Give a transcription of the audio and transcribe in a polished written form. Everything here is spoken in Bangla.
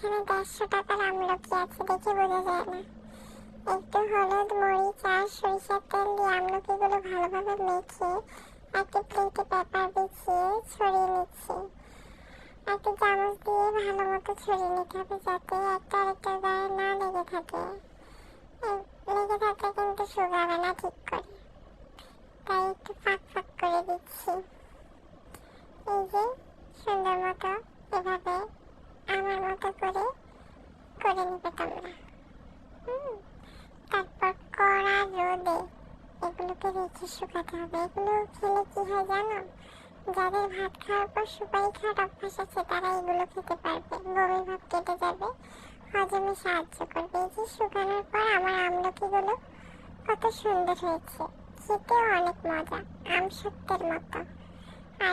এখানে 150 টাকার আমলকি আছে, দেখে বোঝা যায় না। একটু হলুদ, মরিচ আর সরিষার তেল দিয়ে আমলকিগুলো ভালোভাবে মেখে একটা প্লেটে পেপার বিছিয়ে ছড়িয়ে নিচ্ছি। একটা চামচ দিয়ে ভালো মতো ছড়িয়ে নিতে হবে যাতে একটা আরেকটার গায়ে না লেগে থাকে। লেগে থাকলে কিন্তু শুকাবে না ঠিক করে, তাই একটু ফাঁক ফাঁক করে দিচ্ছি। এই যে সুন্দর মতো এভাবে আমার মতো করে নেবে তোমরা। তারপর কড়া রোদে এগুলোকে রেখে শুকাতে হবে। এগুলো খেলে কি হয় জানো? যাদের ভাত খাওয়ার পর সুপারি খাওয়ার অভ্যাস আছে তারা এগুলো খেতে পারবে, বমি ভাব কেটে যাবে, হজমে সাহায্য করবে। এই যে শুকানোর পর আমার আমলকিগুলো কত সুন্দর হয়েছে, খেতেও অনেক মজা, আম সত্যের মতো।